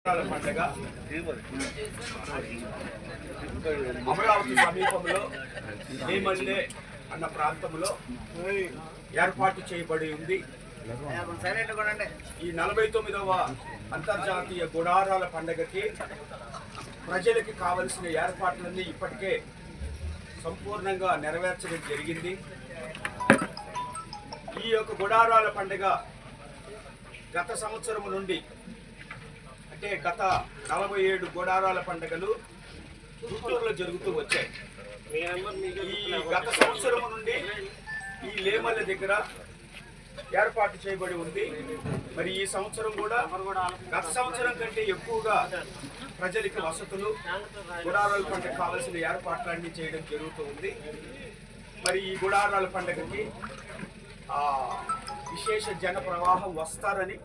పండుగ అమరావతి సమీపంలో నేమల్లె అన్న ప్రాంతంలో ఏర్పాటు చేయబడి ఉంది. ఈ 49వ అంతర్జాతీయ గుడారాల పండుగకి ప్రజలకి కావలసిన ఏర్పాట్లన్నీ ఇప్పటికే సంపూర్ణంగా నెరవేర్చడం జరిగింది. ఈ యొక్క గుడారాల పండుగ గత సంవత్సరం నుండి అంటే గత 47 గుడారాల పండుగలు గుంటూరులో జరుగుతూ వచ్చాయి. ఈ గత సంవత్సరం నుండి ఈ లేమల్లె దగ్గర ఏర్పాటు చేయబడి ఉంది. మరి ఈ సంవత్సరం కూడా గత సంవత్సరం కంటే ఎక్కువగా ప్రజలకి వసతులు గుడారాల పండుగ కావాల్సిన ఏర్పాట్లన్నీ చేయడం జరుగుతూ ఉంది. మరి ఈ గుడారాల పండుగకి విశేష జన ప్రవాహం వస్తారని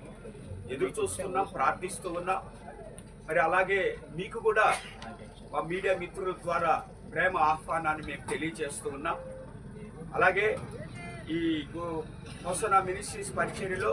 ఎదురు చూస్తున్నాం, ప్రార్థిస్తూ ఉన్నాం. మరి అలాగే మీకు కూడా మా మీడియా మిత్రుల ద్వారా ప్రేమ ఆహ్వానాన్ని మేము తెలియజేస్తూ ఉన్నాం. అలాగే ఈ హోసన్నా మినిస్ట్రీస్ పరిచర్యలో